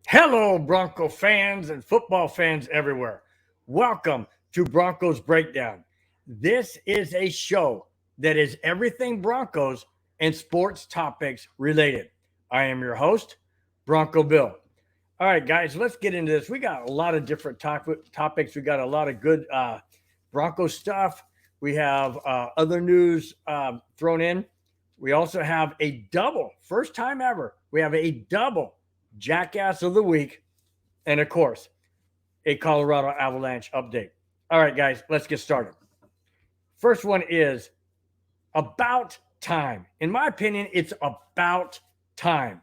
Hello, Bronco fans and football fans everywhere. Welcome to Broncos Breakdown. This is a show that is everything Broncos and sports topics related. I am your host, Bronco Bill. All right, guys, let's get into this. We got a lot of different topics. We got a lot of good Bronco stuff. We have other news thrown in. We also have a double, first time ever, we have a double Jackass of the Week, and of course, a Colorado Avalanche update. All right, guys, let's get started. First one is about time. In my opinion, it's about time.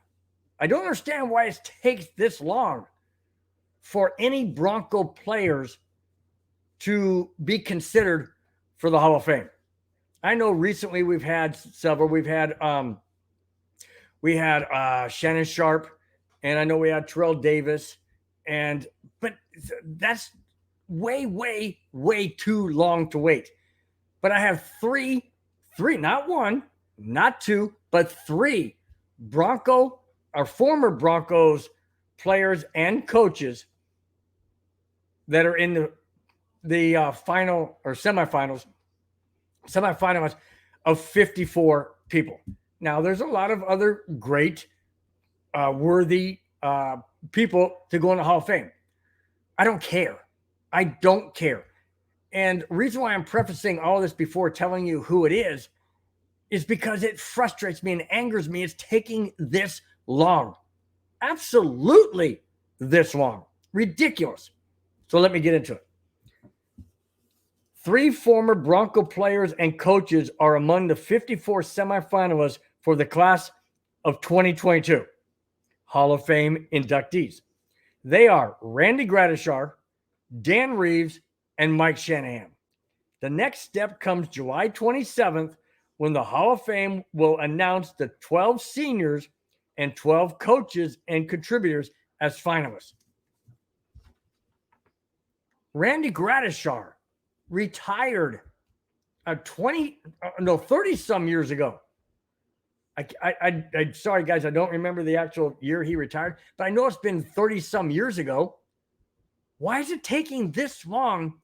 I don't understand why it takes this long for any Bronco players to be considered for the Hall of Fame. I know recently we've had several. We had Shannon Sharpe. And I know we had Terrell Davis, but that's way too long to wait. But I have three, not one, not two, but three former Broncos players and coaches that are in the final or semifinals of 54 people. Now, there's a lot of other great worthy people to go in the Hall of Fame. I don't care. And reason why I'm prefacing all this before telling you who it is because it frustrates me and angers me. It's taking this long. Absolutely this long. Ridiculous. So let me get into it. 3 former Bronco players and coaches are among the 54 semifinalists for the class of 2022. Hall of Fame inductees. They are Randy Gradishar, Dan Reeves, and Mike Shanahan. The next step comes July 27th when the Hall of Fame will announce the 12 seniors and 12 coaches and contributors as finalists. Randy Gradishar retired 30-some years ago. I sorry, guys, I don't remember the actual year he retired, but I know it's been 30-some years ago. Why is it taking this long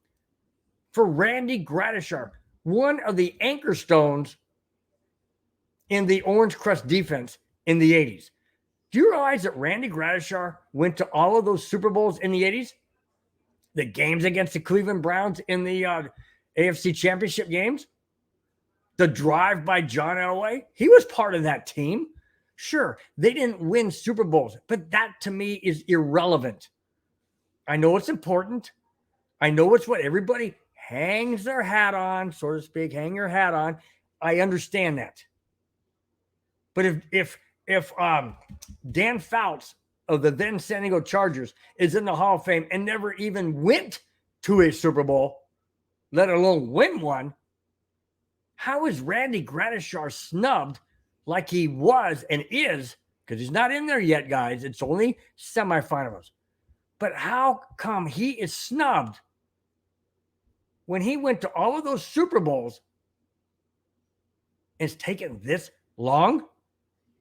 for Randy Gradishar, one of the anchor stones in the Orange Crust defense in the 80s? Do you realize that Randy Gradishar went to all of those Super Bowls in the 80s? The games against the Cleveland Browns in the AFC Championship games? The drive by John Elway, he was part of that team. Sure, they didn't win Super Bowls, but that to me is irrelevant. I know it's important. I know it's what everybody hangs their hat on, so to speak, hang your hat on. I understand that. But if Dan Fouts of the then San Diego Chargers is in the Hall of Fame and never even went to a Super Bowl, let alone win one, how is Randy Gradishar snubbed like he was and is? Because he's not in there yet, guys. It's only semifinals. But how come he is snubbed when he went to all of those Super Bowls? It's taken this long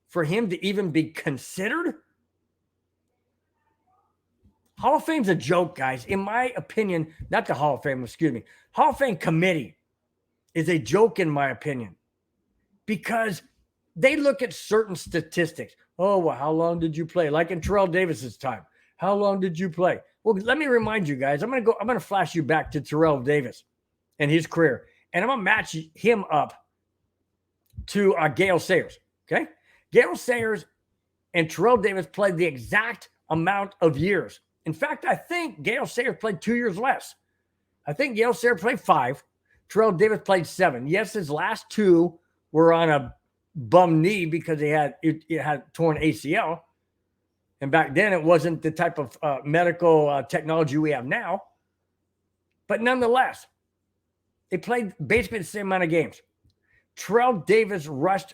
for him to even be considered? Hall of Fame's a joke, guys. In my opinion, not the Hall of Fame, excuse me. Hall of Fame committee is a joke in my opinion because they look at certain statistics. Oh, well, how long did you play? Like in Terrell Davis's time. How long did you play? Well, let me remind you guys, I'm going to flash you back to Terrell Davis and his career, and I'm going to match him up to Gale Sayers. Okay. Gale Sayers and Terrell Davis played the exact amount of years. In fact, I think Gale Sayers played 2 years less. I think Gale Sayers played 5. Terrell Davis played 7. Yes, his last 2 were on a bum knee because it had torn ACL. And back then, it wasn't the type of medical technology we have now. But nonetheless, they played basically the same amount of games. Terrell Davis rushed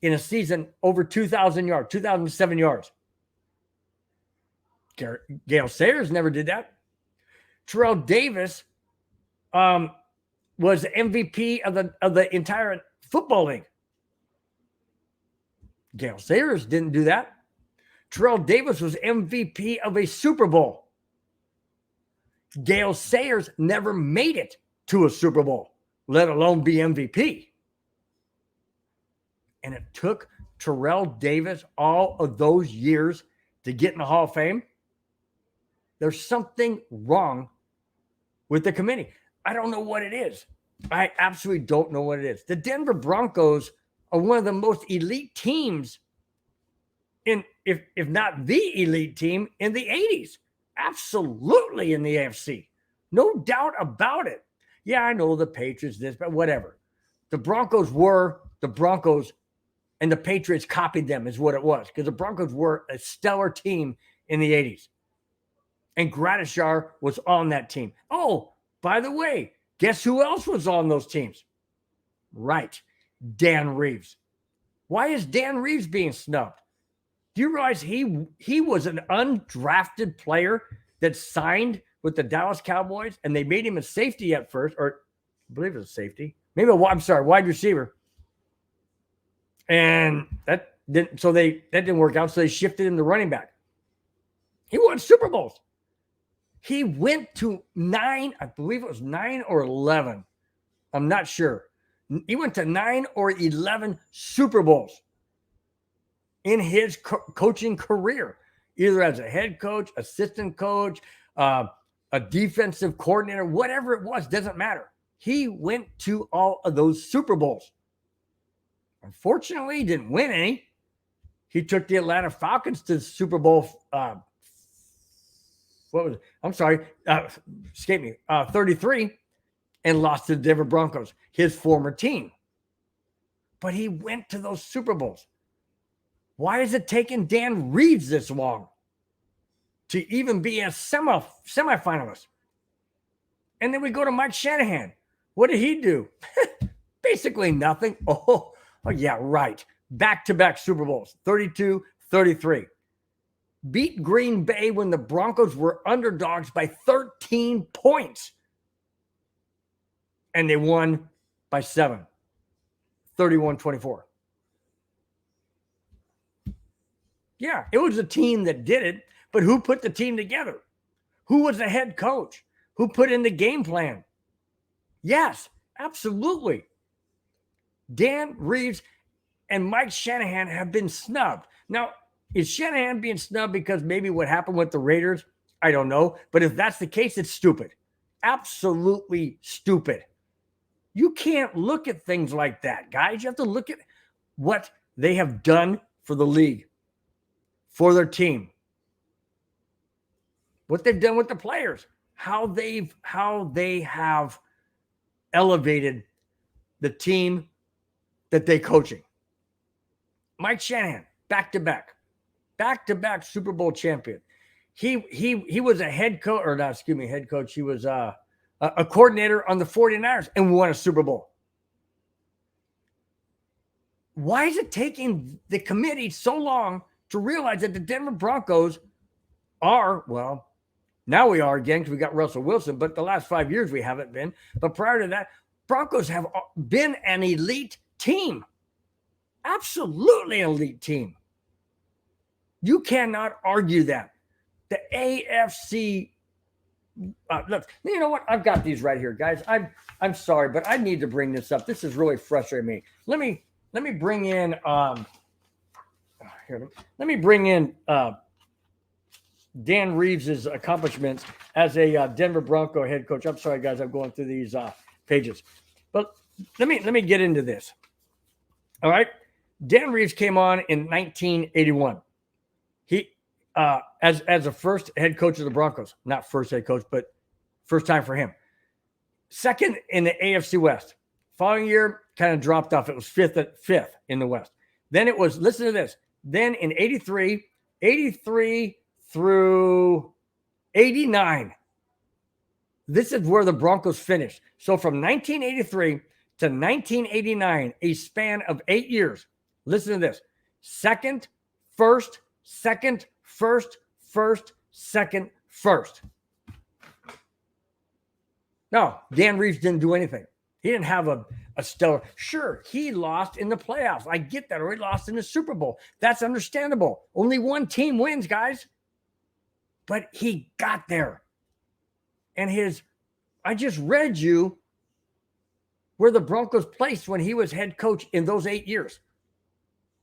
in a season over 2,000 yards, 2,007 yards. Gale Sayers never did that. Terrell Davis was the MVP of the entire football league. Gale Sayers didn't do that. Terrell Davis was MVP of a Super Bowl. Gale Sayers never made it to a Super Bowl, let alone be MVP. And it took Terrell Davis all of those years to get in the Hall of Fame. There's something wrong with the committee. I don't know what it is. I absolutely don't know what it is. The Denver Broncos are one of the most elite teams if not the elite team in the 80s. Absolutely in the AFC. No doubt about it. Yeah, I know the Patriots this, but whatever. The Broncos were the Broncos, and the Patriots copied them is what it was, because the Broncos were a stellar team in the 80s. And Gradishar was on that team. Oh, by the way, guess who else was on those teams? Right, Dan Reeves. Why is Dan Reeves being snubbed? Do you realize he was an undrafted player that signed with the Dallas Cowboys, and they made him a safety at first, or I believe it was a safety. Maybe wide receiver. And that didn't work out, so they shifted him to running back. He won Super Bowls. He went to 9, I believe it was 9 or 11. I'm not sure. He went to 9 or 11 Super Bowls in his coaching career, either as a head coach, assistant coach, a defensive coordinator, whatever it was, doesn't matter. He went to all of those Super Bowls. Unfortunately, he didn't win any. He took the Atlanta Falcons to Super Bowl 33, and lost to the Denver Broncos, his former team. But he went to those Super Bowls. Why is it taking Dan Reeves this long to even be a semifinalist? And then we go to Mike Shanahan. What did he do? Basically nothing. Oh, yeah, right. Back-to-back Super Bowls, 32, 33. Beat Green Bay when the Broncos were underdogs by 13 points. And they won by 7, 31-24. Yeah, it was a team that did it, but who put the team together? Who was the head coach? Who put in the game plan? Yes, absolutely. Dan Reeves and Mike Shanahan have been snubbed. Now, is Shanahan being snubbed because maybe what happened with the Raiders? I don't know. But if that's the case, it's stupid. Absolutely stupid. You can't look at things like that, guys. You have to look at what they have done for the league, for their team, what they've done with the players, how they have elevated the team that they're coaching. Mike Shanahan, back-to-back Super Bowl champion. He was a head coach, or not, excuse me, head coach. He was a coordinator on the 49ers and won a Super Bowl. Why is it taking the committee so long to realize that the Denver Broncos are, well, now we are again because we got Russell Wilson, but the last 5 years we haven't been. But prior to that, Broncos have been an elite team. Absolutely an elite team. You cannot argue that. The AFC, look, you know what? I've got these right here, guys. I'm sorry, but I need to bring this up. This is really frustrating me. Let me bring in Dan Reeves' accomplishments as a Denver Bronco head coach. I'm sorry, guys. I'm going through these pages, but let me get into this. All right, Dan Reeves came on in 1981. He as a first head coach of the Broncos, not first head coach, but first time for him. Second in the AFC West. Following year, kind of dropped off. It was fifth in the West. Then it was, listen to this. Then in 83 through 89, this is where the Broncos finished. So from 1983 to 1989, a span of 8 years. Listen to this. Second, first, second, first, first, second, first. No, Dan Reeves didn't do anything. He didn't have a stellar. Sure, he lost in the playoffs. I get that. Or he lost in the Super Bowl. That's understandable. Only one team wins, guys. But he got there. And I just read you where the Broncos placed when he was head coach in those 8 years.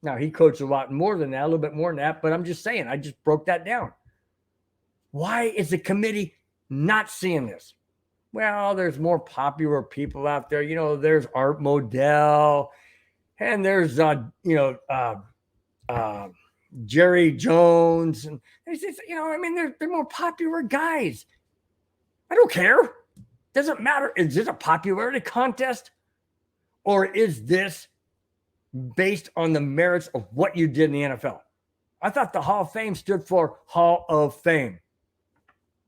Now, he coached a lot more than that, a little bit more than that, but I'm just saying, I just broke that down. Why is the committee not seeing this? Well, there's more popular people out there. There's Art Modell, and there's, Jerry Jones. And they're more popular guys. I don't care. Doesn't matter. Is this a popularity contest? Or is this based on the merits of what you did in the NFL? I thought the Hall of Fame stood for Hall of Fame.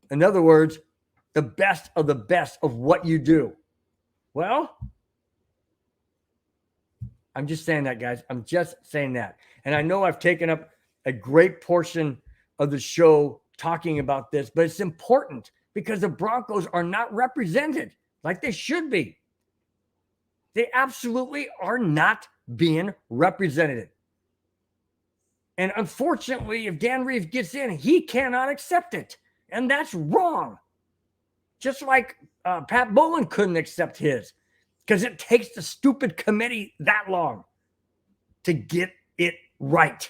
In other words, the best of what you do. Well, I'm just saying that, guys. I'm just saying that. And I know I've taken up a great portion of the show talking about this, but it's important because the Broncos are not represented like they should be. They absolutely are not being represented. And unfortunately, if Dan Reeves gets in, he cannot accept it. And that's wrong. Just like Pat Bowlen couldn't accept his, because it takes the stupid committee that long to get it right.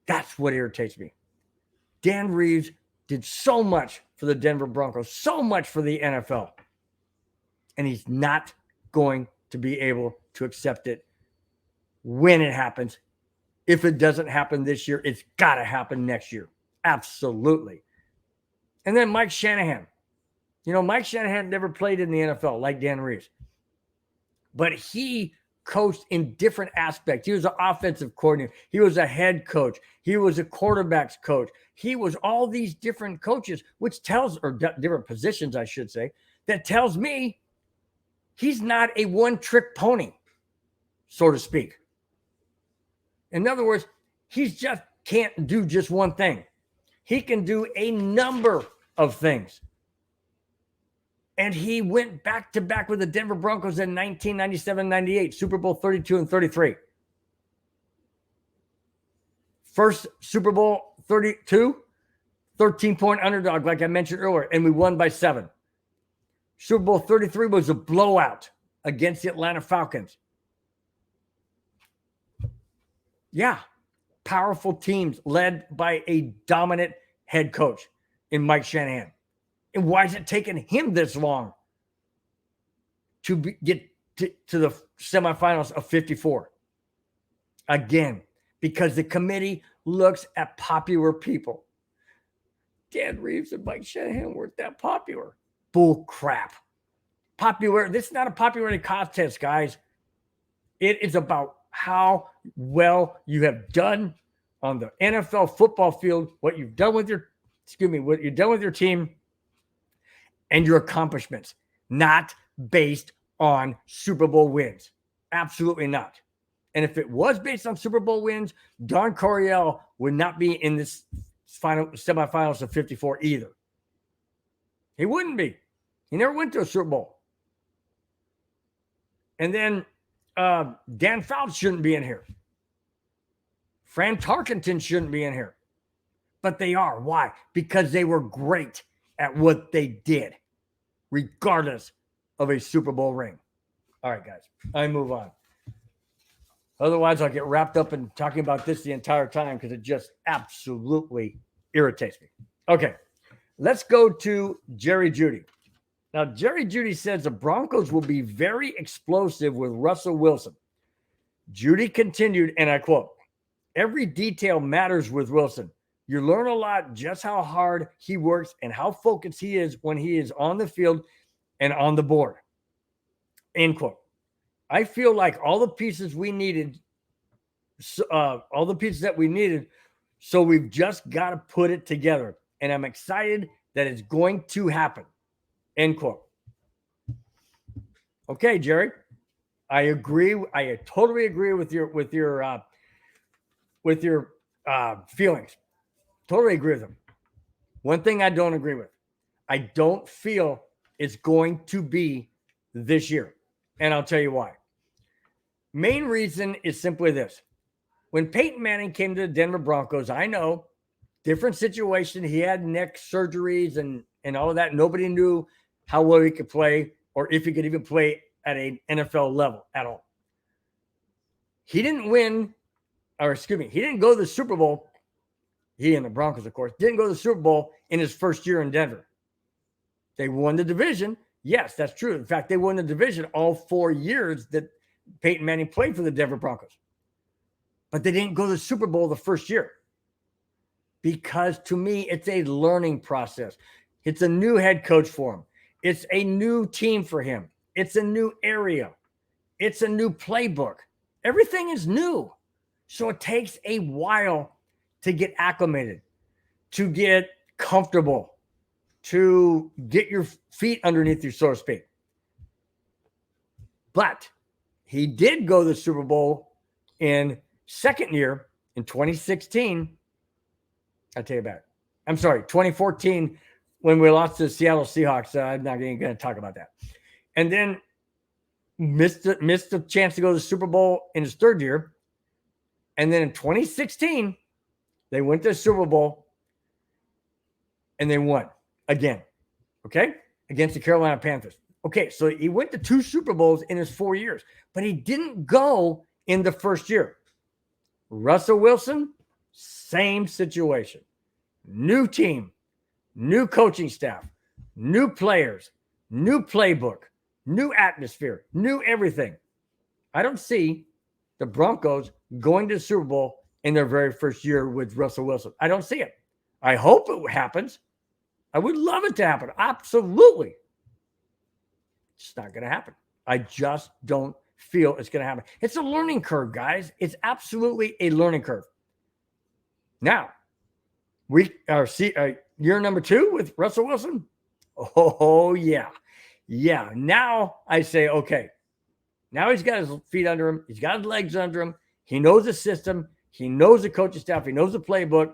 That's what irritates me. Dan Reeves did so much for the Denver Broncos, so much for the NFL, and he's not going to be able to accept it when it happens. If it doesn't happen this year, it's got to happen next year. Absolutely. And then Mike Shanahan. Mike Shanahan never played in the NFL like Dan Reeves, but he coached in different aspects. He was an offensive coordinator. He was a head coach. He was a quarterback's coach. He was all these different coaches, which different positions, I should say, that tells me he's not a one-trick pony, so to speak. In other words, he just can't do just one thing. He can do a number of things. And he went back-to-back with the Denver Broncos in 1997-98, Super Bowl 32 and 33. First Super Bowl 32, 13-point underdog, like I mentioned earlier, and we won by 7. Super Bowl 33 was a blowout against the Atlanta Falcons. Yeah, powerful teams led by a dominant head coach in Mike Shanahan. And why is it taking him this long to get to the semifinals of 54? Again, because the committee looks at popular people. Dan Reeves and Mike Shanahan weren't that popular. Bull crap. This is not a popularity contest, guys. It is about how well you have done on the NFL football field, what you've done with your team, and your accomplishments, not based on Super Bowl wins. Absolutely not. And if it was based on Super Bowl wins, Don Coryell would not be in this semifinals of 54 either. He wouldn't be. He never went to a Super Bowl. And then Dan Fouts shouldn't be in here. Fran Tarkenton shouldn't be in here. But they are. Why? Because they were great at what they did, regardless of a Super Bowl ring. All right, guys, I move on. Otherwise, I'll get wrapped up in talking about this the entire time because it just absolutely irritates me. Okay, let's go to Jerry Jeudy. Now, Jerry Jeudy says the Broncos will be very explosive with Russell Wilson. Jeudy continued, and I quote, "Every detail matters with Wilson. You learn a lot just how hard he works and how focused he is when he is on the field and on the board." End quote. I feel like all the pieces that we needed, so we've just got to put it together. And I'm excited that it's going to happen. End quote. Okay, Jerry, I agree. I totally agree with your feelings. Totally agree with them. One thing I don't agree with, I don't feel it's going to be this year. And I'll tell you why. Main reason is simply this. When Peyton Manning came to the Denver Broncos, I know, different situation. He had neck surgeries and all of that. Nobody knew how well he could play or if he could even play at an NFL level at all. He didn't he didn't go to the Super Bowl. He and the Broncos, of course, didn't go to the Super Bowl in his first year in Denver. They won the division. Yes, that's true. In fact, they won the division all 4 years that Peyton Manning played for the Denver Broncos. But they didn't go to the Super Bowl the first year. Because to me, it's a learning process. It's a new head coach for him. It's a new team for him. It's a new area. It's a new playbook. Everything is new. So it takes a while to get acclimated, to get comfortable, to get your feet underneath you, so to speak. But he did go to the Super Bowl in second year in 2016. I take it back. I'm sorry, 2014 when we lost to the Seattle Seahawks. I'm not even going to talk about that. And then missed the chance to go to the Super Bowl in his third year. And then in 2016, they went to the Super Bowl and they won again. Okay? Against the Carolina Panthers. Okay, so he went to 2 Super Bowls in his 4 years, but he didn't go in the first year. Russell Wilson, same situation. New team, new coaching staff, new players, new playbook, new atmosphere, new everything. I don't see the Broncos going to the Super Bowl in their very first year with Russell Wilson. I don't see it. I hope it happens. I would love it to happen. Absolutely. It's not going to happen. I just don't feel it's going to happen. It's a learning curve, guys. It's absolutely a learning curve. Now, year number 2 with Russell Wilson. Oh, yeah. Yeah. Now I say, okay, now he's got his feet under him. He's got his legs under him. He knows the system. He knows the coaching staff. He knows the playbook.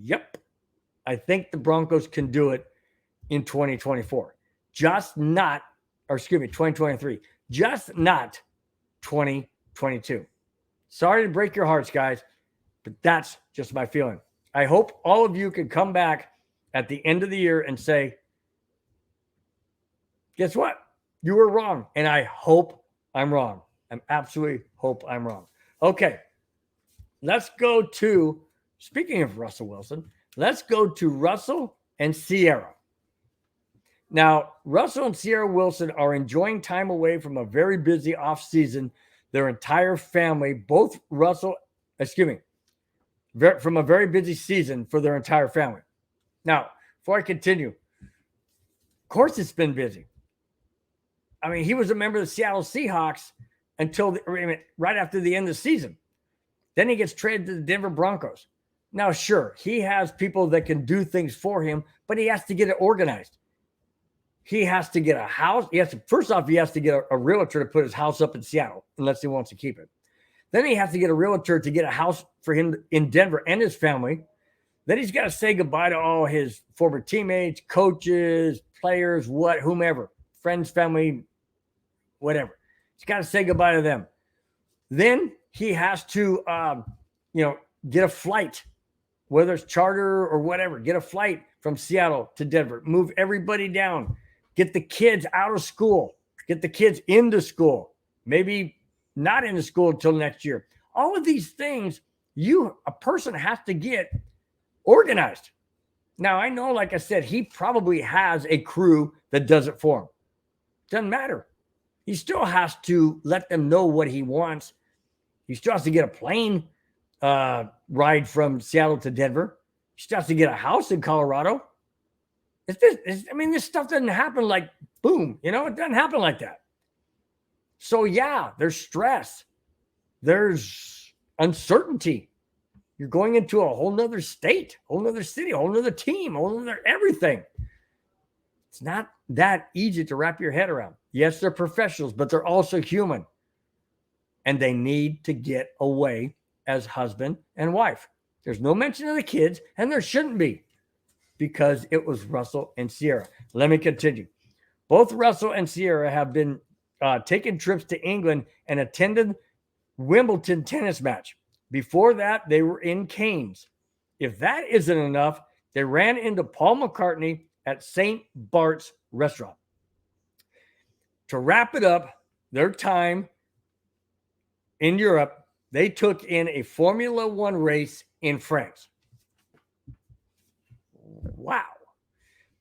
Yep. I think the Broncos can do it in 2024. 2023. Just not 2022. Sorry to break your hearts, guys, but that's just my feeling. I hope all of you can come back at the end of the year and say, guess what? You were wrong. And I hope I'm wrong. I absolutely hope I'm wrong. Okay. Let's go to, speaking of Russell Wilson, let's go to Russell and Ciara. Now, Russell and Ciara Wilson are enjoying time away from a very busy offseason. Their entire family, from a very busy season for their entire family. Now, before I continue, of course it's been busy. I mean, he was a member of the Seattle Seahawks until right after the end of the season. Then he gets traded to the Denver Broncos. Now, sure, he has people that can do things for him, but he has to get it organized. He has to get a house. First off, he has to get a realtor to put his house up in Seattle, unless he wants to keep it. Then he has to get a realtor to get a house for him in Denver and his family. Then he's got to say goodbye to all his former teammates, coaches, players, whomever, friends, family, whatever. He's got to say goodbye to them. Then he has to, get a flight, whether it's charter or whatever, get a flight from Seattle to Denver, move everybody down, get the kids out of school, get the kids into school, maybe not into school until next year. All of these things, a person has to get organized. Now, I know, like I said, he probably has a crew that does it for him. Doesn't matter. He still has to let them know what he wants. He still has to get a plane ride from Seattle to Denver. He still has to get a house in Colorado. This stuff doesn't happen like boom. It doesn't happen like that. So, yeah, there's stress. There's uncertainty. You're going into a whole nother state, whole nother city, whole nother team, whole nother everything. It's not that easy to wrap your head around. Yes, they're professionals, but they're also human. And they need to get away as husband and wife. There's no mention of the kids, and there shouldn't be. because it was Russell and Ciara. Let me continue. Both Russell and Ciara have been taking trips to England and attended Wimbledon tennis match. Before that, they were in Canes. If that isn't enough, they ran into Paul McCartney at St. Bart's restaurant. To wrap it up, their time in Europe, they took in a Formula One race in France. Wow.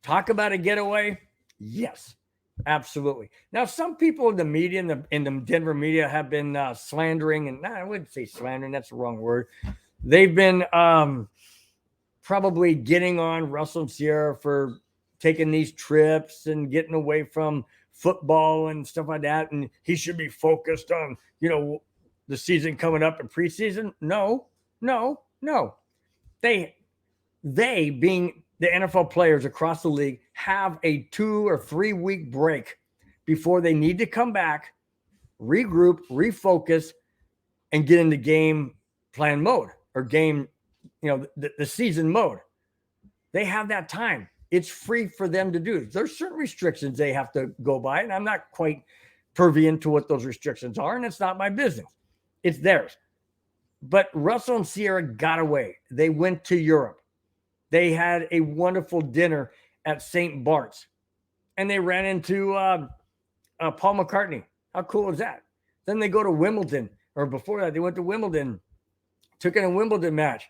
Talk about a getaway? Yes, absolutely. Now, some people in the media, in the Denver media, have been slandering, and I wouldn't say slandering, that's the wrong word. They've been probably getting on Russell and Ciara for taking these trips and getting away from football and stuff like that. And he should be focused on, the season coming up in preseason. No. They being the NFL players across the league have a 2 or 3 week break before they need to come back, regroup, refocus, and get into game plan mode or game, the season mode. They have that time. It's free for them to do. There's certain restrictions they have to go by, and I'm not quite privy into what those restrictions are, and it's not my business. It's theirs. But Russell and Ciara got away. They went to Europe. They had a wonderful dinner at St. Bart's, and they ran into Paul McCartney. How cool is that? Then they go to Wimbledon, or before that, they went to Wimbledon, took in a Wimbledon match.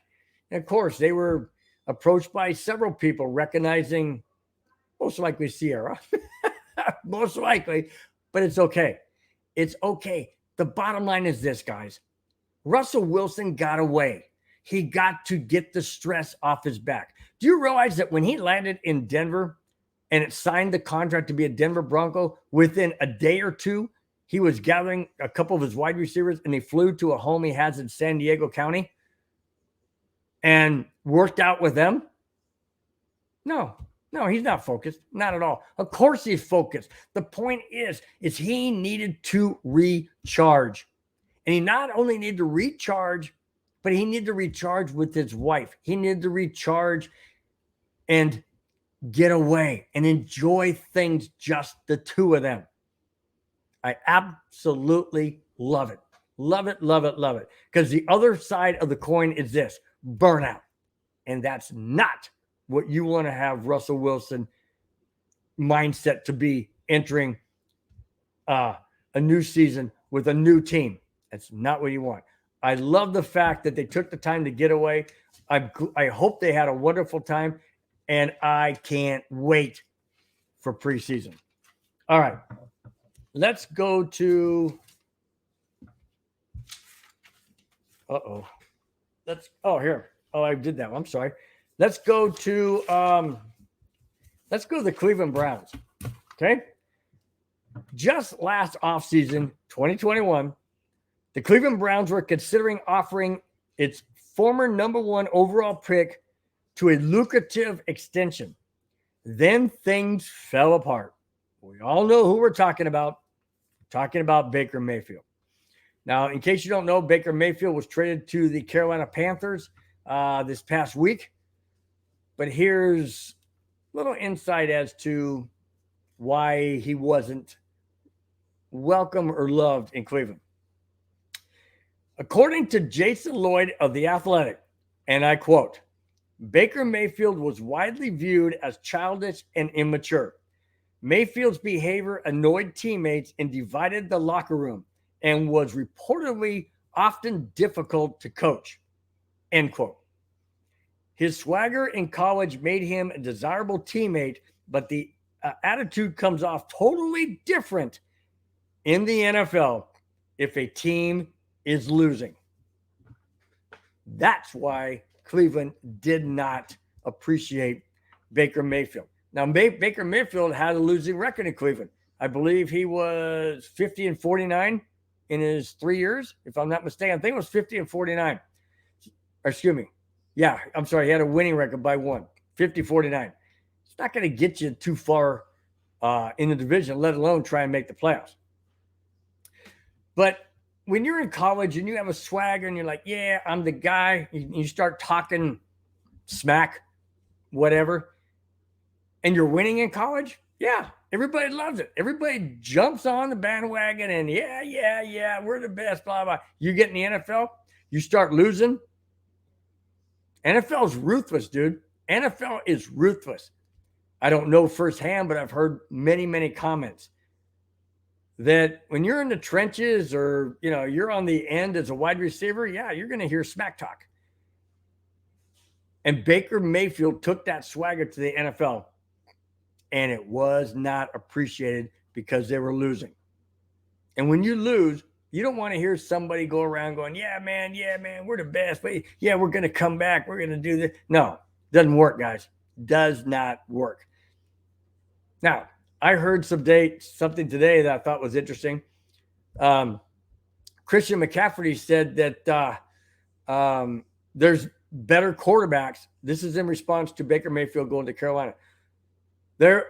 And of course, they were approached by several people recognizing, most likely Ciara, most likely, but it's okay. It's okay. The bottom line is this, guys. Russell Wilson got away. He got to get the stress off his back. Do you realize that when he landed in Denver and it signed the contract to be a Denver Bronco, within a day or two, he was gathering a couple of his wide receivers and he flew to a home he has in San Diego County and worked out with them? No, he's not focused. Not at all. Of course he's focused. The point is he needed to recharge. And he not only needed to recharge, but he needed to recharge with his wife. He needed to recharge and get away and enjoy things, just the two of them. I absolutely love it. Love it, love it, love it. Because the other side of the coin is this: burnout. And that's not what you want to have Russell Wilson mindset to be entering a new season with a new team. That's not what you want. I love the fact that they took the time to get away. I hope they had a wonderful time, and I can't wait for preseason. All right. Let's go to here. Oh, I did that one. I'm sorry. Let's go to the Cleveland Browns. Okay. Just last offseason, 2021, the Cleveland Browns were considering offering its former number 1 overall pick to a lucrative extension. Then things fell apart. We all know who we're talking about. Talking about Baker Mayfield. Now, in case you don't know, Baker Mayfield was traded to the Carolina Panthers this past week. But here's a little insight as to why he wasn't welcome or loved in Cleveland. According to Jason Lloyd of The Athletic, and I quote, Baker Mayfield was widely viewed as childish and immature. Mayfield's behavior annoyed teammates and divided the locker room and was reportedly often difficult to coach. End quote. His swagger in college made him a desirable teammate, but the attitude comes off totally different in the NFL if a team is losing. That's why Cleveland did not appreciate Baker Mayfield. Now, Baker Mayfield had a losing record in Cleveland. I believe he was 50-49 in his 3 years, if I'm not mistaken. I think it was 50-49. Or excuse me. Yeah, I'm sorry. He had a winning record by 1, 50-49. It's not going to get you too far in the division, let alone try and make the playoffs. But when you're in college and you have a swagger and you're like, yeah, I'm the guy, you start talking smack, whatever, and you're winning in college, yeah, everybody loves it. Everybody jumps on the bandwagon and yeah, we're the best, blah, blah. You get in the NFL, you start losing. NFL is ruthless, dude. NFL is ruthless. I don't know firsthand, but I've heard many comments that when you're in the trenches or, you're on the end as a wide receiver, yeah, you're going to hear smack talk. And Baker Mayfield took that swagger to the NFL, and it was not appreciated because they were losing. And when you lose, you don't want to hear somebody go around going, yeah, man, we're the best. But yeah, we're going to come back. We're going to do this. No, doesn't work, guys. Does not work. Now, I heard something today that I thought was interesting. Christian McCaffrey said that there's better quarterbacks. This is in response to Baker Mayfield going to Carolina. There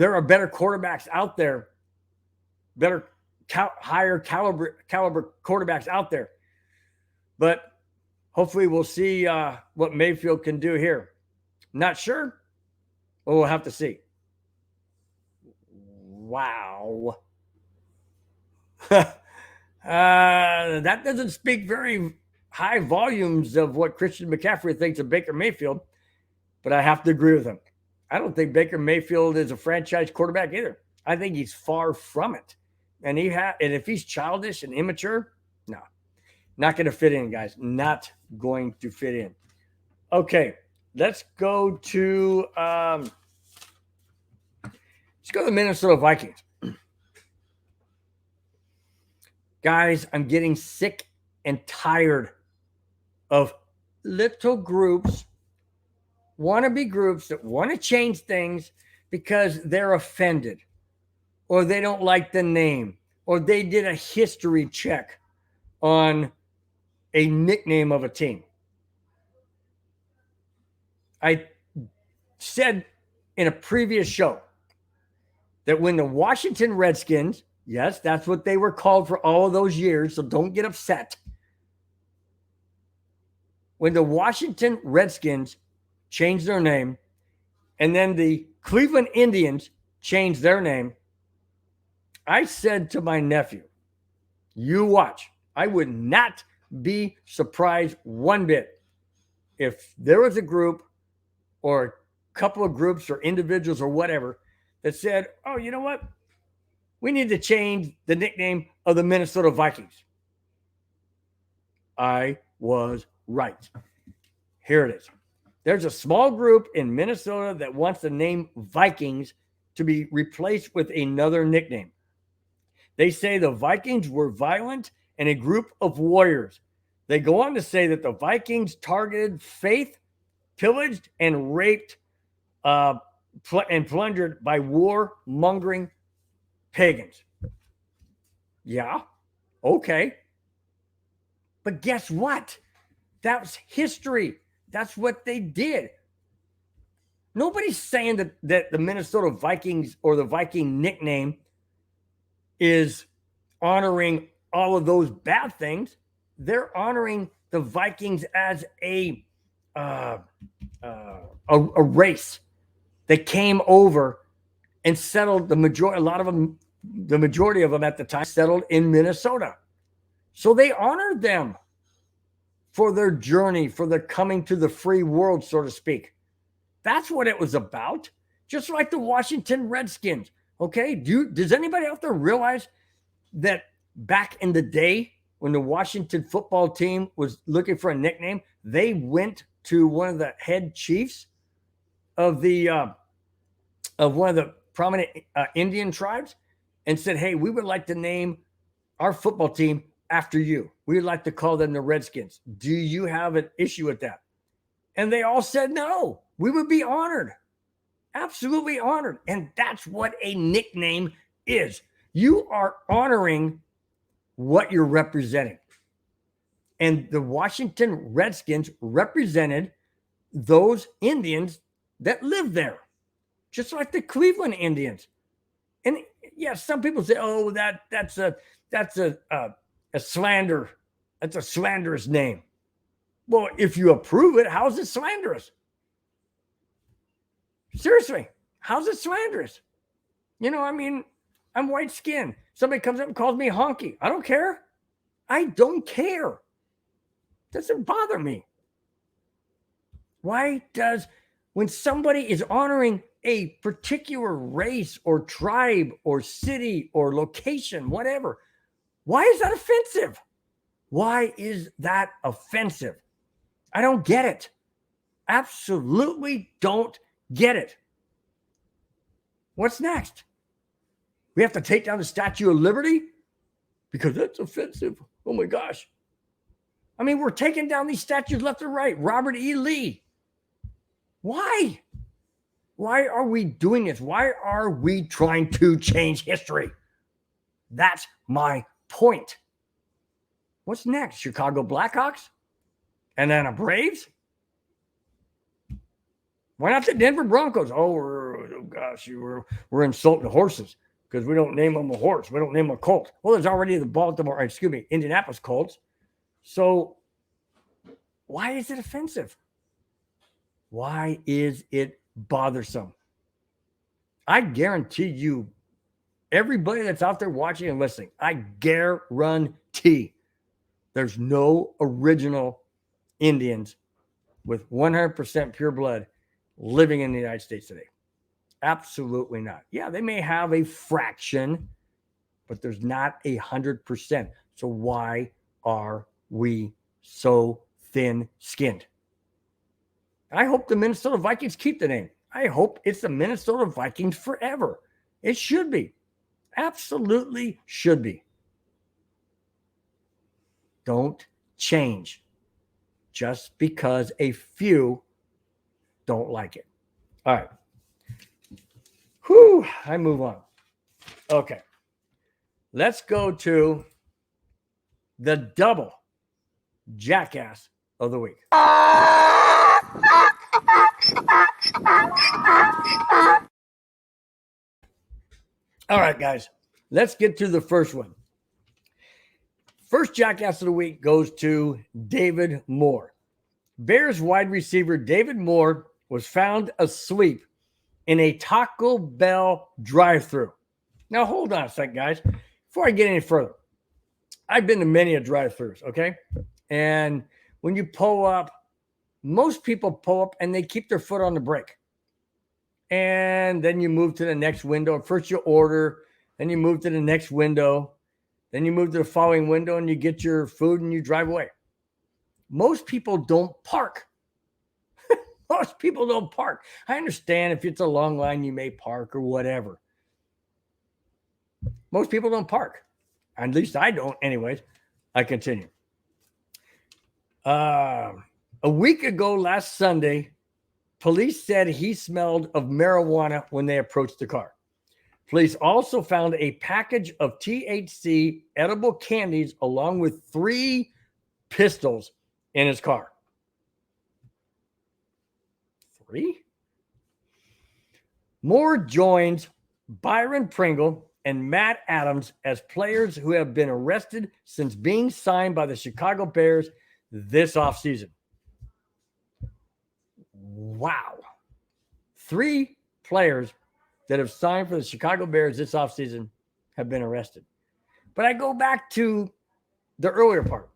are better quarterbacks out there, higher caliber quarterbacks out there. But hopefully we'll see what Mayfield can do here. Not sure, but we'll have to see. Wow. That doesn't speak very high volumes of what Christian McCaffrey thinks of Baker Mayfield, but I have to agree with him. I don't think Baker Mayfield is a franchise quarterback either. I think he's far from it. And if he's childish and immature, no, not going to fit in, guys. Not going to fit in. Okay, let's go to the Minnesota Vikings. Guys, I'm getting sick and tired of little groups, wannabe groups that want to change things because they're offended or they don't like the name or they did a history check on a nickname of a team. I said in a previous show that when the Washington Redskins, yes, that's what they were called for all of those years, so don't get upset. When the Washington Redskins changed their name and then the Cleveland Indians changed their name, I said to my nephew, you watch. I would not be surprised one bit if there was a group or a couple of groups or individuals or whatever that said, oh, you know what? We need to change the nickname of the Minnesota Vikings. I was right. Here it is. There's a small group in Minnesota that wants the name Vikings to be replaced with another nickname. They say the Vikings were violent and a group of warriors. They go on to say that the Vikings targeted faith, pillaged and raped and plundered by war-mongering pagans. Yeah, okay. But guess what? That was history. That's what they did. Nobody's saying that the Minnesota Vikings or the Viking nickname is honoring all of those bad things. They're honoring the Vikings as a race that came over and settled the majority of them at the time settled in Minnesota. So they honored them for their journey, for their coming to the free world, so to speak. That's what it was about. Just like the Washington Redskins. Okay. Does anybody out there realize that back in the day when the Washington football team was looking for a nickname, they went to one of the head chiefs of one of the prominent Indian tribes and said, hey, we would like to name our football team after you. We'd like to call them the Redskins. Do you have an issue with that? And they all said no. We would be honored. Absolutely honored. And that's what a nickname is. You are honoring what you're representing. And the Washington Redskins represented those Indians that lived there, just like the Cleveland Indians. And yeah, some people say, oh, that's a slander. That's a slanderous name. Well, if you approve it, how is it slanderous? Seriously, How's it slanderous? You know, I mean, I'm white skinned. Somebody comes up and calls me honky. I don't care. I don't care. Doesn't bother me. Why does, when somebody is honoring a particular race or tribe or city or location, whatever, why is that offensive? Why is that offensive? I don't get it. Absolutely don't get it. What's next? We have to take down the Statue of Liberty because that's offensive. Oh my gosh. I mean, we're taking down these statues left and right. Robert E. Lee. Why? Why are we doing this? Why are we trying to change history? That's my point. What's next? Chicago Blackhawks? Atlanta Braves? Why not the Denver Broncos? We're insulting horses because we don't name them a horse. We don't name them a colt. Well, there's already the Indianapolis Colts. So why is it offensive? Why is it bothersome? I guarantee you, everybody that's out there watching and listening, I guarantee there's no original Indians with 100% pure blood living in the United States today. Absolutely not. Yeah, they may have a fraction, but there's not 100%. So why are we so thin-skinned? I hope the Minnesota Vikings keep the name. I hope it's the Minnesota Vikings forever. It should be. Absolutely should be. Don't change just because a few don't like it. All right. Whew, I move on. Okay. Let's go to the double jackass of the week. All right, guys. Let's get to the first one. First jackass of the week goes to David Moore. Bears wide receiver David Moore was found asleep in a Taco Bell drive-thru. Now, hold on a second, guys. Before I get any further, I've been to many drive-thrus, okay? And when you pull up, most people pull up and they keep their foot on the brake. And then you move to the next window. First you order, then you move to the next window. Then you move to the following window and you get your food and you drive away. Most people don't park. Most people don't park. I understand if it's a long line, you may park or whatever. Most people don't park. At least I don't. Anyways, I continue. A week ago, last Sunday, police said he smelled of marijuana when they approached the car. Police also found a package of THC edible candies along with 3 pistols in his car. 3? Moore joins Byron Pringle and Matt Adams as players who have been arrested since being signed by the Chicago Bears this offseason. Wow. 3 players that have signed for the Chicago Bears this offseason have been arrested. But I go back to the earlier part.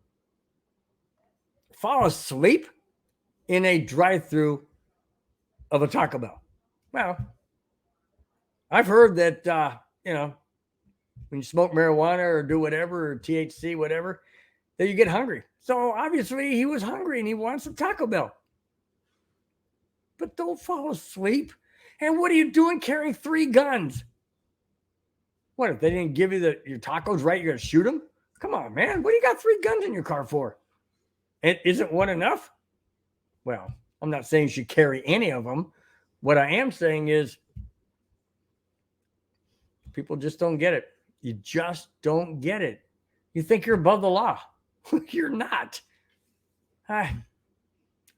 Fall asleep in a drive-thru of a Taco Bell. Well, I've heard that, when you smoke marijuana or do whatever, or THC, whatever, that you get hungry. So obviously he was hungry and he wanted some Taco Bell. But don't fall asleep. And what are you doing carrying 3 guns? What, if they didn't give you your tacos right, you're going to shoot them? Come on, man. What do you got 3 guns in your car for? It isn't one enough? Well, I'm not saying you should carry any of them. What I am saying is people just don't get it. You just don't get it. You think you're above the law. You're not. I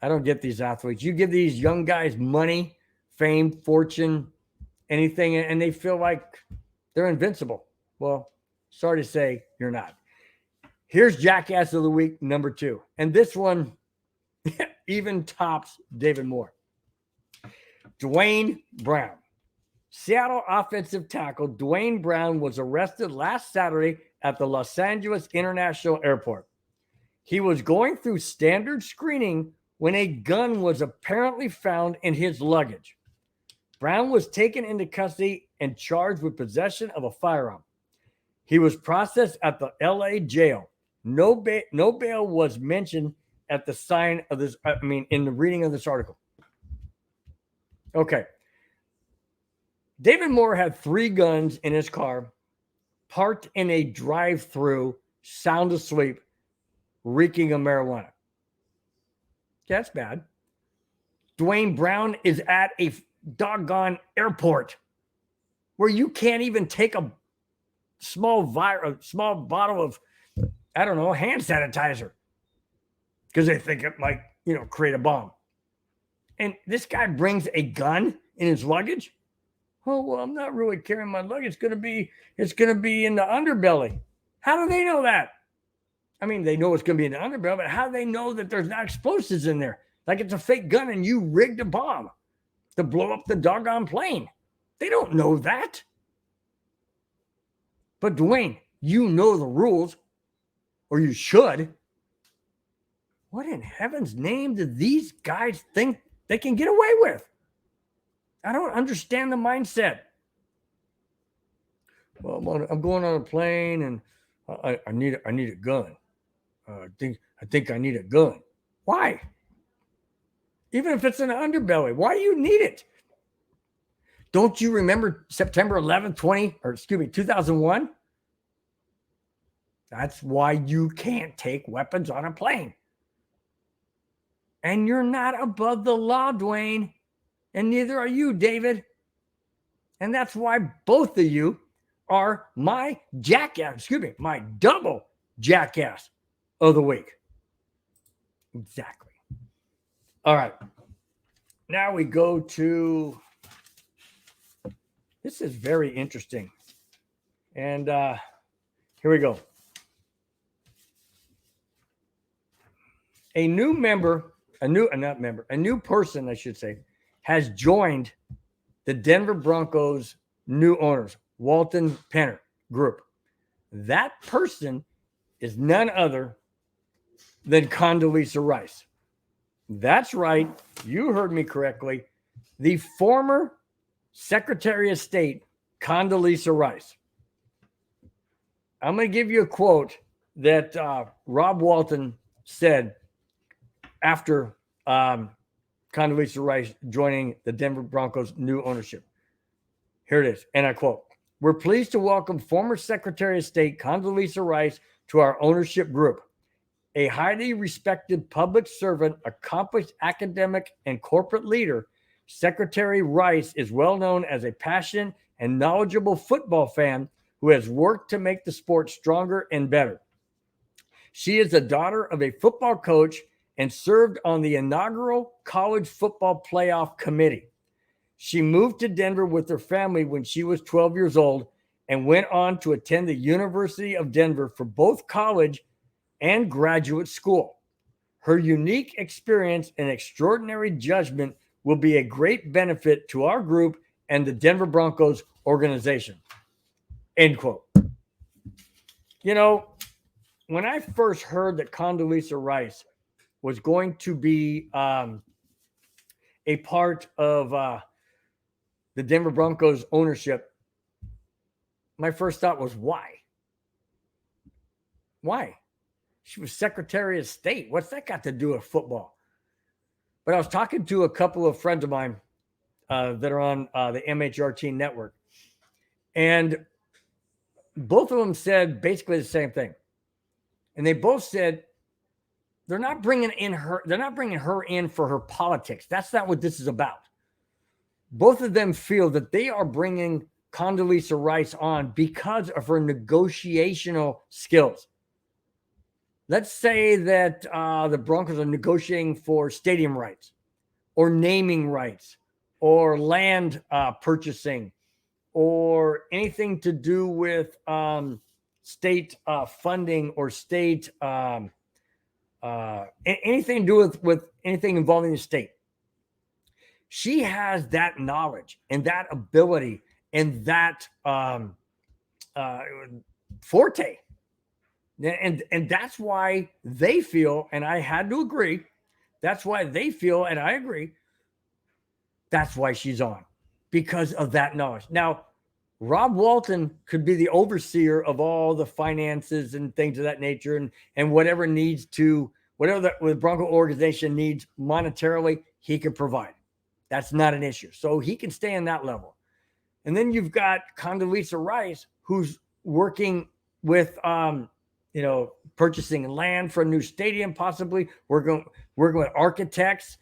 don't get these athletes. You give these young guys money, fame, fortune, anything, and they feel like they're invincible. Well, sorry to say, you're not. Here's Jackass of the Week, number 2. And this one even tops David Moore. Dwayne Brown. Seattle offensive tackle Dwayne Brown was arrested last Saturday at the Los Angeles International Airport. He was going through standard screening when a gun was apparently found in his luggage. Brown was taken into custody and charged with possession of a firearm. He was processed at the LA jail. No bail was mentioned at the sign of this. In the reading of this article. Okay. David Moore had 3 guns in his car, parked in a drive-through, sound asleep, reeking of marijuana. That's bad. Dwayne Brown is at a doggone airport where you can't even take a small bottle of, I don't know, hand sanitizer because they think it might, create a bomb. And this guy brings a gun in his luggage. Oh, well, I'm not really carrying my luggage. It's going to be in the underbelly. How do they know that? I mean, they know it's going to be in the underbelly, but how do they know that there's not explosives in there? Like it's a fake gun and you rigged a bomb to blow up the doggone plane. They don't know that. But Dwayne, you know the rules, or you should. What in heaven's name do these guys think they can get away with? I don't understand the mindset. Well, I'm going on a plane and I need a gun. I think I need a gun. Why? Even if it's in the underbelly, why do you need it? Don't you remember September 11th, 2001? That's why you can't take weapons on a plane. And you're not above the law, Dwayne. And neither are you, David. And that's why both of you are my double jackass of the week. Exactly. All right. Now we go to, this is very interesting. And here we go. A new person, I should say, has joined the Denver Broncos' new owners, Walton Penner Group. That person is none other than Condoleezza Rice. That's right. You heard me correctly. The former Secretary of State, Condoleezza Rice. I'm going to give you a quote that Rob Walton said after Condoleezza Rice joining the Denver Broncos' new ownership. Here it is, and I quote, "We're pleased to welcome former Secretary of State Condoleezza Rice to our ownership group. A highly respected public servant, accomplished academic, and corporate leader, Secretary Rice is well known as a passionate and knowledgeable football fan who has worked to make the sport stronger and better. She is the daughter of a football coach and served on the inaugural college football playoff committee. She moved to Denver with her family when she was 12 years old and went on to attend the University of Denver for both college and graduate school. Her unique experience and extraordinary judgment will be a great benefit to our group and the Denver Broncos organization." End quote. When I first heard that Condoleezza Rice was going to be a part of the Denver Broncos ownership, my first thought was, why? Why? She was Secretary of State. What's that got to do with football? But I was talking to a couple of friends of mine that are on the MHRT network, and both of them said basically the same thing. And they both said they're not bringing her in for her politics. That's not what this is about. Both of them feel that they are bringing Condoleezza Rice on because of her negotiational skills. Let's say that the Broncos are negotiating for stadium rights or naming rights or land purchasing or anything to do with state funding or state anything to do with anything involving the state. She has that knowledge and that ability and that forte. And that's why they feel, and I had to agree, that's why they feel, and I agree, that's why she's on, because of that knowledge. Now, Rob Walton could be the overseer of all the finances and things of that nature, and whatever the Bronco organization needs monetarily, he can provide. That's not an issue. So he can stay in that level. And then you've got Condoleezza Rice, who's working with purchasing land for a new stadium, possibly working with architects,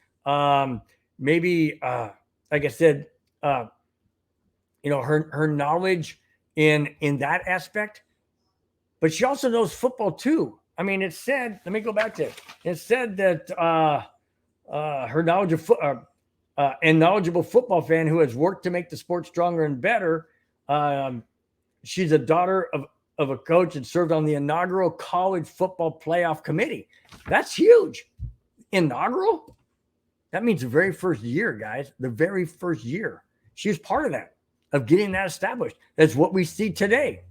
maybe like I said, her knowledge in that aspect, but she also knows football too. I mean, it said, let me go back to it. It said that her knowledge of and knowledgeable football fan who has worked to make the sport stronger and better. She's a daughter of a coach and served on the inaugural college football playoff committee. That's huge. Inaugural? That means the very first year, guys. The very first year. She was part of that, of getting that established. That's what we see today.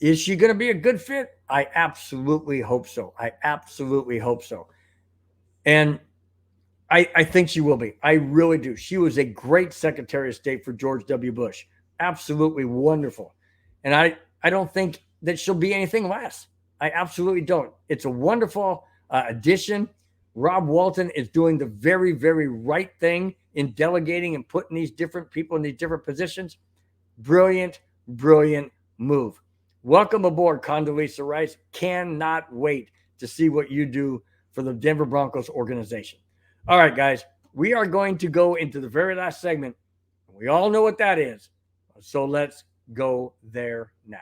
Is she going to be a good fit? I absolutely hope so. I absolutely hope so. And I think she will be. I really do. She was a great Secretary of State for George W. Bush. Absolutely wonderful. And I don't think that she'll be anything less. I absolutely don't. It's a wonderful addition. Rob Walton is doing the very, very right thing in delegating and putting these different people in these different positions. Brilliant, brilliant move. Welcome aboard, Condoleezza Rice. Cannot wait to see what you do for the Denver Broncos organization. All right, guys, we are going to go into the very last segment. We all know what that is. So let's go there now.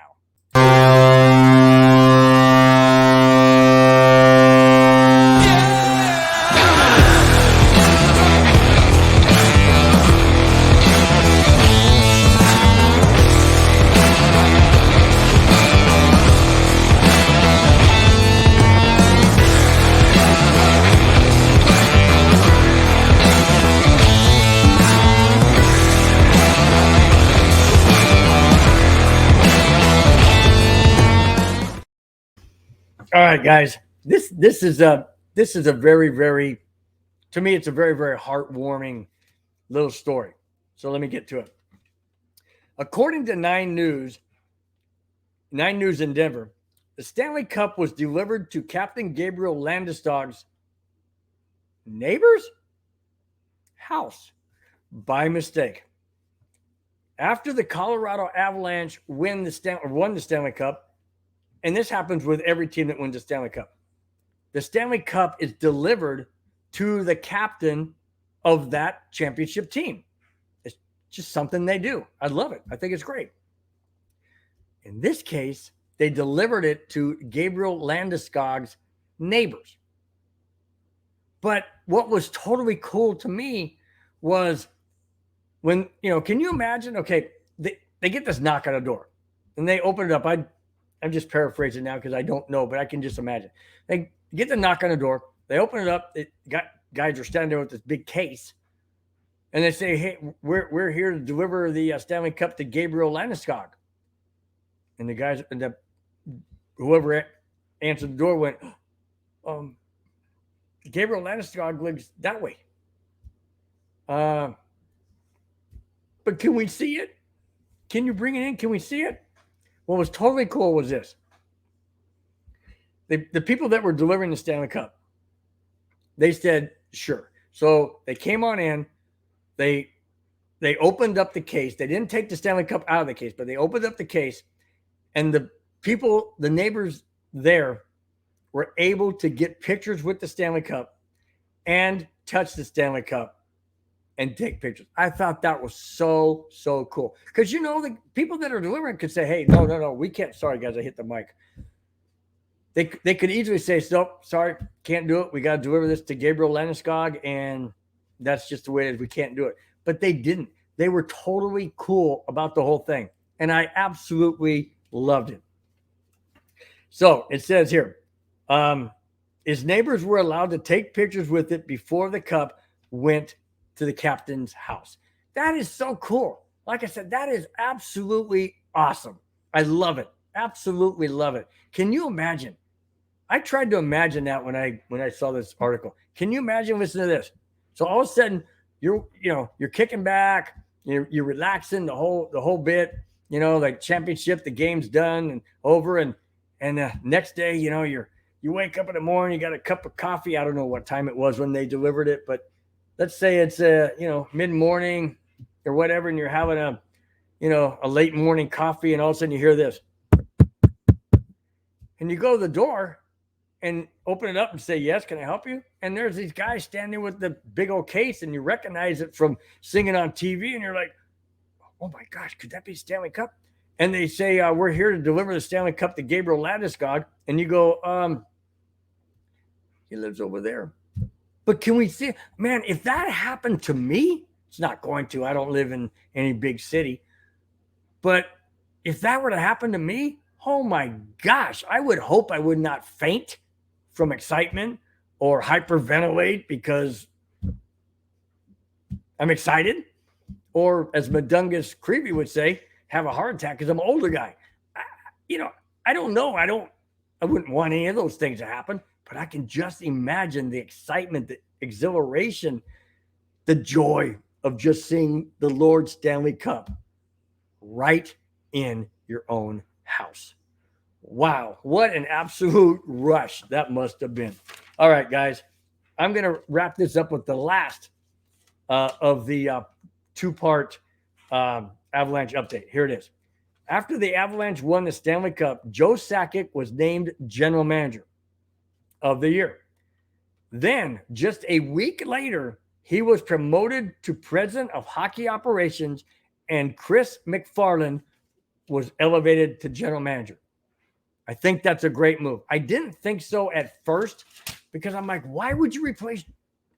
All right, guys. This is a very, very, to me, it's a very, very heartwarming little story. So let me get to it. According to 9 News in Denver, the Stanley Cup was delivered to Captain Gabriel Landeskog's neighbor's house by mistake. After the Colorado Avalanche won the Stanley Cup, and this happens with every team that wins the Stanley Cup, the Stanley Cup is delivered to the captain of that championship team. It's just something they do. I love it. I think it's great. In this case, they delivered it to Gabriel Landeskog's neighbors. But what was totally cool to me was when, can you imagine? Okay, they get this knock on the door and they open it up. I'm just paraphrasing now because I don't know, but I can just imagine. They get the knock on the door. They open it up. Guys are standing there with this big case. And they say, hey, we're here to deliver the Stanley Cup to Gabriel Landeskog. And the guys, whoever answered the door went, Gabriel Landeskog lives that way. But can we see it? Can you bring it in? Can we see it? What was totally cool was this. The people that were delivering the Stanley Cup, they said, sure. So they came on in. They opened up the case. They didn't take the Stanley Cup out of the case, but they opened up the case. And the neighbors there were able to get pictures with the Stanley Cup and touch the Stanley Cup and take pictures. I thought that was so, so cool. Because, the people that are delivering could say, hey, no, we can't. Sorry, guys, I hit the mic. They could easily say, nope, sorry, can't do it. We got to deliver this to Gabriel Landeskog, and that's just the way it is. We can't do it. But they didn't. They were totally cool about the whole thing. And I absolutely loved it. So it says here, his neighbors were allowed to take pictures with it before the cup, went to the captain's house. That is so cool. Like I said, that is absolutely awesome. I love it. Absolutely love it. Can you imagine? I tried to imagine that when I saw this article. Can you imagine listening to this? So all of a sudden you're kicking back, you're relaxing the whole bit, like championship, the game's done and over, and the next day, you wake up in the morning, you got a cup of coffee. I don't know what time it was when they delivered it, but let's say it's mid-morning or whatever, and you're having a late morning coffee, and all of a sudden you hear this. And you go to the door and open it up and say, yes, can I help you? And there's these guys standing with the big old case, and you recognize it from seeing it on TV, and you're like, oh my gosh, could that be Stanley Cup? And they say, we're here to deliver the Stanley Cup to Gabriel Landeskog. And you go, he lives over there. But can we see, man, if that happened to me, it's not going to. I don't live in any big city. But if that were to happen to me, oh my gosh, I would hope I would not faint from excitement or hyperventilate because I'm excited. Or as Madungus Creepy would say, have a heart attack because I'm an older guy. I don't know. I wouldn't want any of those things to happen, but I can just imagine the excitement, the exhilaration, the joy of just seeing the Lord Stanley Cup right in your own house. Wow, what an absolute rush that must have been. All right, guys, I'm going to wrap this up with the last of the two-part Avalanche update. Here it is. After the Avalanche won the Stanley Cup, Joe Sakic was named general manager of the year. Then, just a week later, he was promoted to president of hockey operations, and Chris McFarland was elevated to general manager. I think that's a great move. I didn't think so at first because I'm like, why would you replace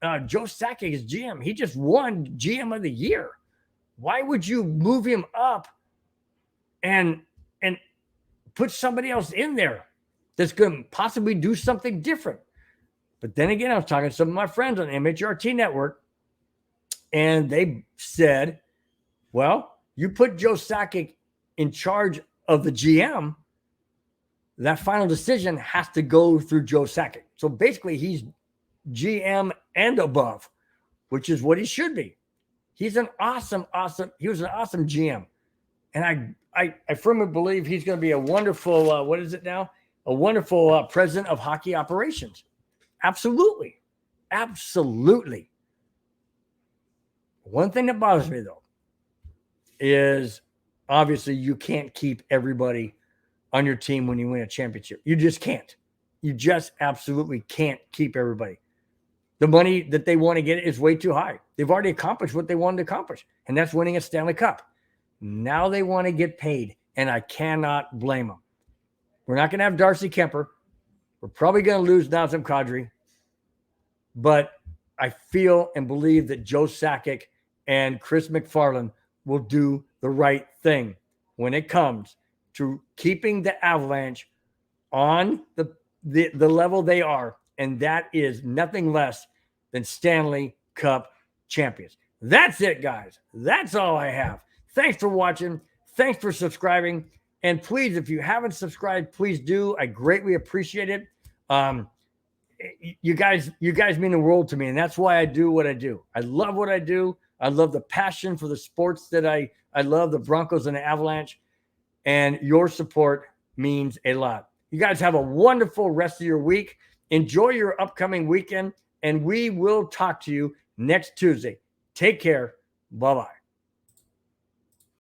Joe Sakic as GM? He just won GM of the year. Why would you move him up and put somebody else in there that's going to possibly do something different? But then again, I was talking to some of my friends on MHRT Network, and they said, well, you put Joe Sakic in charge of the GM, that final decision has to go through Joe Sakic. So basically, he's GM and above, which is what he should be. He's an awesome GM. And I firmly believe he's going to be a wonderful, a wonderful president of hockey operations. Absolutely. Absolutely. One thing that bothers me, though, is obviously you can't keep everybody on your team when you win a championship. You just can't. You just absolutely can't keep everybody. The money that they want to get is way too high. They've already accomplished what they wanted to accomplish, and that's winning a Stanley Cup. Now they want to get paid, and I cannot blame them. We're not going to have Darcy Kemper. We're probably going to lose Nazem Kadri. But I feel and believe that Joe Sakic and Chris McFarland will do the right thing when it comes to keeping the Avalanche on the level they are, and that is nothing less than Stanley Cup champions. That's it, guys. That's all I have. Thanks for watching. Thanks for subscribing. And please, if you haven't subscribed, please do. I greatly appreciate it. You guys mean the world to me, and that's why I do what I do. I love what I do. I love the passion for the sports that I love, the Broncos and the Avalanche. And your support means a lot. You guys have a wonderful rest of your week. Enjoy your upcoming weekend, and we will talk to you next Tuesday. Take care. Bye-bye.